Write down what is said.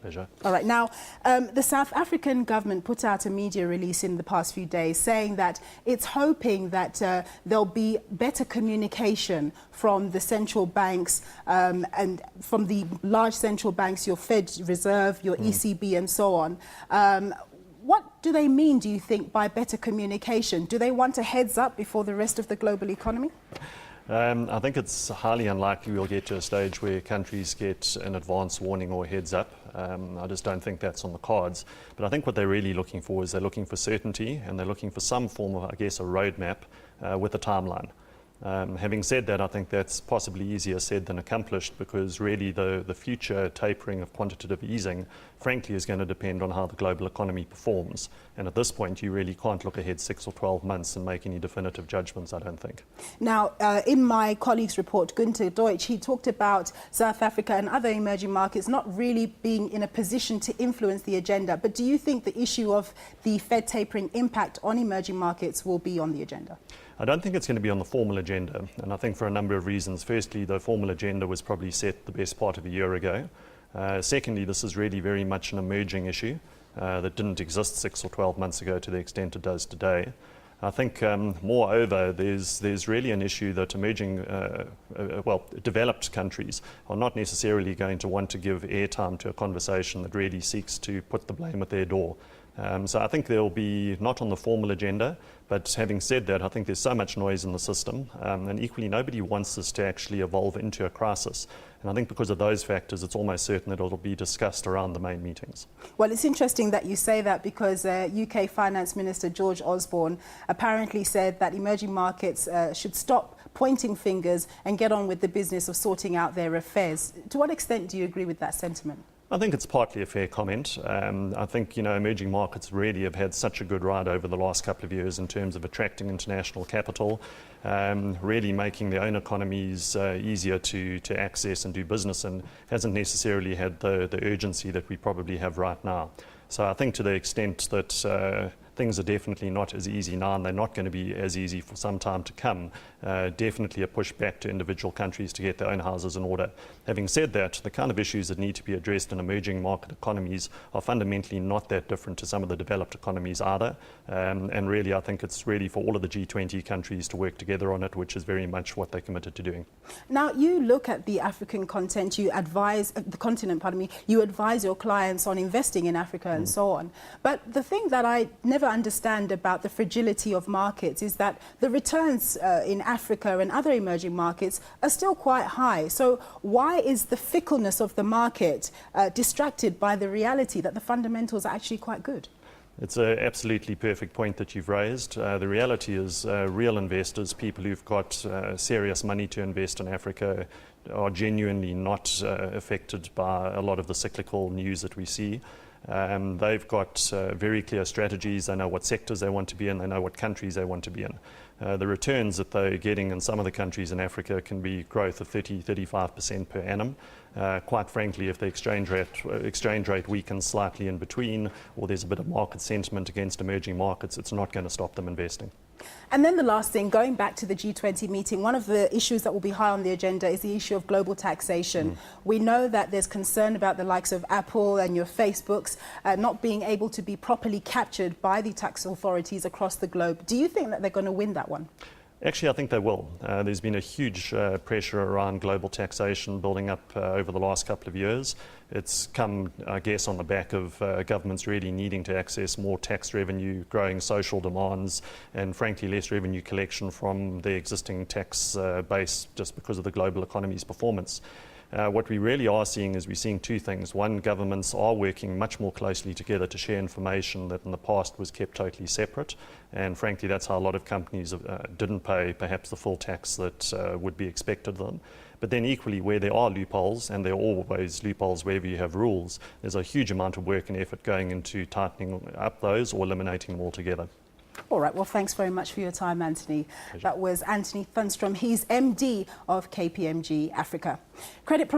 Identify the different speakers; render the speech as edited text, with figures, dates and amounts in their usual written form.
Speaker 1: Pleasure.
Speaker 2: All right. Now, the South African government put out a media release in the past few days saying that it's hoping that there'll be better communication from the central banks and from the large central banks, your Fed Reserve, your ECB and so on. What do they mean, do you think, by better communication? Do they want a heads up before the rest of the global economy?
Speaker 1: I think it's highly unlikely we'll get to a stage where countries get an advance warning or heads up. I just don't think that's on the cards. But I think what they're really looking for is they're looking for certainty, and they're looking for some form of, I guess, a roadmap with a timeline. Having said that, I think that's possibly easier said than accomplished, because really the future tapering of quantitative easing, frankly, is going to depend on how the global economy performs. And at this point, you really can't look ahead 6 or 12 months and make any definitive judgments, I don't think.
Speaker 2: Now, in my colleague's report, Günther Deutsch, he talked about South Africa and other emerging markets not really being in a position to influence the agenda. But do you think the issue of the Fed tapering impact on emerging markets will be on the agenda?
Speaker 1: I don't think it's going to be on the formal agenda, and I think for a number of reasons. Firstly, the formal agenda was probably set the best part of a year ago. Secondly, this is really very much an emerging issue that didn't exist 6 or 12 months ago to the extent it does today. I think, moreover, there's really an issue that emerging, developed countries are not necessarily going to want to give airtime to a conversation that really seeks to put the blame at their door. So I think they'll be not on the formal agenda, but having said that, I think there's so much noise in the system, and equally nobody wants this to actually evolve into a crisis. And I think because of those factors, it's almost certain that it'll be discussed around the main meetings.
Speaker 2: Well, it's interesting that you say that, because UK Finance Minister George Osborne apparently said that emerging markets should stop pointing fingers and get on with the business of sorting out their affairs. To what extent do you agree with that sentiment?
Speaker 1: I think it's partly a fair comment. I think, emerging markets really have had such a good ride over the last couple of years in terms of attracting international capital, really making their own economies easier to access and do business, and hasn't necessarily had the urgency that we probably have right now. So I think to the extent that things are definitely not as easy now, and they're not going to be as easy for some time to come, definitely a push back to individual countries to get their own houses in order. Having said that, the kind of issues that need to be addressed in emerging market economies are fundamentally not that different to some of the developed economies either. And really, I think it's really for all of the G20 countries to work together on it, which is very much what they're committed to doing.
Speaker 2: Now, you look at the African continent, you advise you advise your clients on investing in Africa and so on. But the thing that I never understand about the fragility of markets is that the returns in Africa and other emerging markets are still quite high. So why is the fickleness of the market distracted by the reality that the fundamentals are actually quite good?
Speaker 1: It's an absolutely perfect point that you've raised. The reality is real investors, people who've got serious money to invest in Africa, are genuinely not affected by a lot of the cyclical news that we see. They've got very clear strategies. They know what sectors they want to be in. They know what countries they want to be in. The returns that they're getting in some of the countries in Africa can be growth of 30–35% per annum. Quite frankly, if the exchange rate weakens slightly in between, or there's a bit of market sentiment against emerging markets, it's not going to stop them investing.
Speaker 2: And then the last thing, going back to the G20 meeting, one of the issues that will be high on the agenda is the issue of global taxation. We know that there's concern about the likes of Apple and your Facebooks not being able to be properly captured by the tax authorities across the globe. Do you think that they're going to win that one?
Speaker 1: Actually, I think they will. There's been a huge pressure around global taxation building up over the last couple of years. It's come, I guess, on the back of governments really needing to access more tax revenue, growing social demands, and frankly less revenue collection from the existing tax base just because of the global economy's performance. What we really are seeing is we're seeing two things. One, governments are working much more closely together to share information that in the past was kept totally separate. And frankly, that's how a lot of companies didn't pay perhaps the full tax that would be expected of them. But then equally, where there are loopholes, and there are always loopholes wherever you have rules, there's a huge amount of work and effort going into tightening up those or eliminating them altogether.
Speaker 2: All right, well, thanks very much for your time, Anthony.
Speaker 1: Pleasure.
Speaker 2: That was Anthony Thunstrom. He's MD of KPMG Africa. Credit